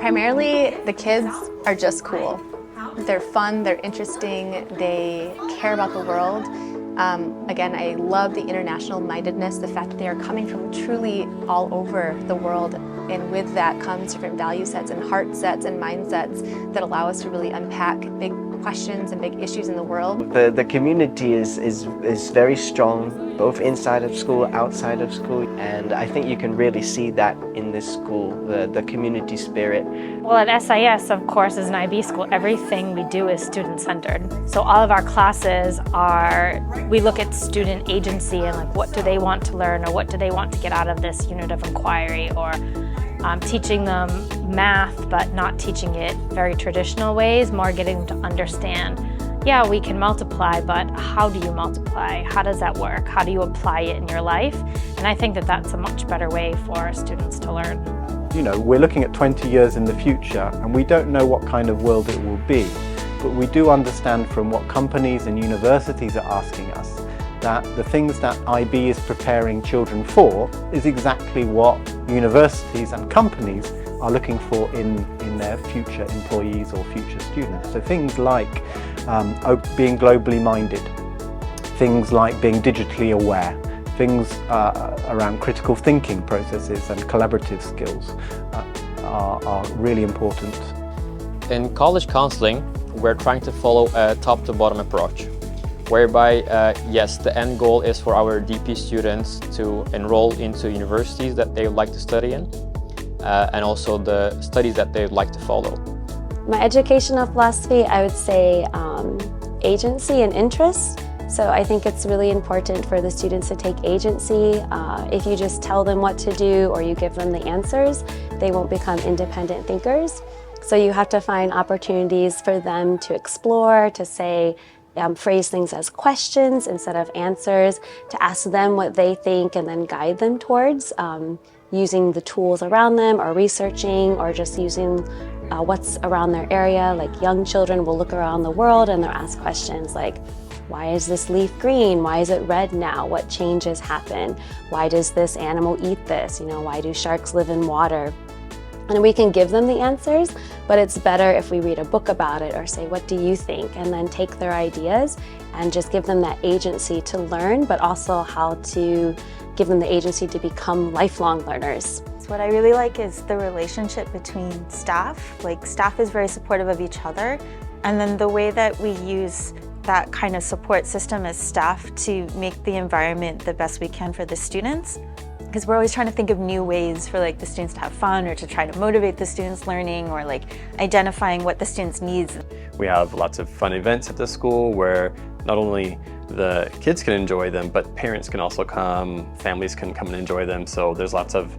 Primarily, the kids are just cool. They're fun, they're interesting, they care about the world. Again, I love the international mindedness, the fact that they are coming from truly all over the world, and with that comes different value sets and heart sets and mindsets that allow us to really unpack big questions and big issues in the world. The community is very strong, both inside of school, outside of school, and I think you can really see that in this school, the community spirit. Well, at SIS, of course, as an IB school, everything we do is student-centered. So all of our classes we look at student agency and like what do they want to learn or what do they want to get out of this unit of inquiry, or teaching them math but not teaching it very traditional ways, more getting them to understand, yeah, we can multiply, but how do you multiply? How does that work? How do you apply it in your life? And I think that that's a much better way for our students to learn. You know, we're looking at 20 years in the future and we don't know what kind of world it will be, but we do understand from what companies and universities are asking us that the things that IB is preparing children for is exactly what universities and companies are looking for in their future employees or future students. So things like being globally minded, things like being digitally aware, things around critical thinking processes and collaborative skills are really important. In college counseling, we're trying to follow a top-to-bottom approach, whereby, yes, the end goal is for our DP students to enroll into universities that they would like to study in, and also the studies that they would like to follow. My educational philosophy, I would say agency and interest. So I think it's really important for the students to take agency. If you just tell them what to do or you give them the answers, they won't become independent thinkers. So you have to find opportunities for them to explore, to say, phrase things as questions instead of answers, to ask them what they think and then guide them towards using the tools around them or researching or just using what's around their area. Like young children will look around the world and they'll ask questions like, why is this leaf green? Why is it red now? What changes happen? Why does this animal eat this? You know, why do sharks live in water? And we can give them the answers, but it's better if we read a book about it or say, what do you think? And then take their ideas and just give them that agency to learn, but also how to give them the agency to become lifelong learners. What I really like is the relationship between staff. Like, staff is very supportive of each other, and then the way that we use that kind of support system as staff to make the environment the best we can for the students. Because we're always trying to think of new ways for the students to have fun or to try to motivate the students learning, or identifying what the students' needs. We have lots of fun events at the school where not only the kids can enjoy them, but parents can also come, families can come and enjoy them. So there's lots of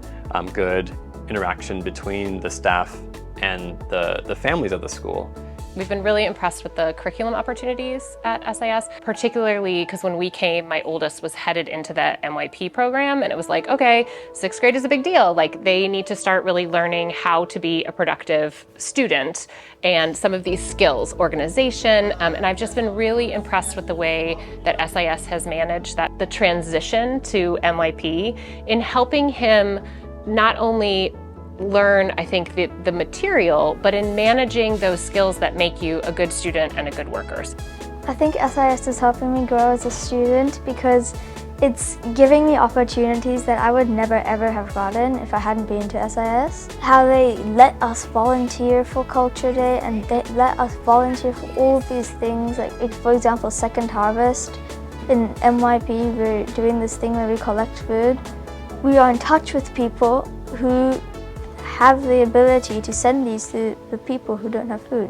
good interaction between the staff and the families of the school. We've been really impressed with the curriculum opportunities at SIS, particularly because when we came, my oldest was headed into the NYP program, and it was like, okay, 6th grade is a big deal. They need to start really learning how to be a productive student and some of these skills, organization, and I've just been really impressed with the way that SIS has managed the transition to NYP in helping him not only learn, I think, the material, but in managing those skills that make you a good student and a good worker. I think SIS is helping me grow as a student because it's giving me opportunities that I would never ever have gotten if I hadn't been to SIS. How they let us volunteer for Culture Day and they let us volunteer for all of these things, for example, Second Harvest. In NYP, we're doing this thing where we collect food. We are in touch with people who have the ability to send these to the people who don't have food.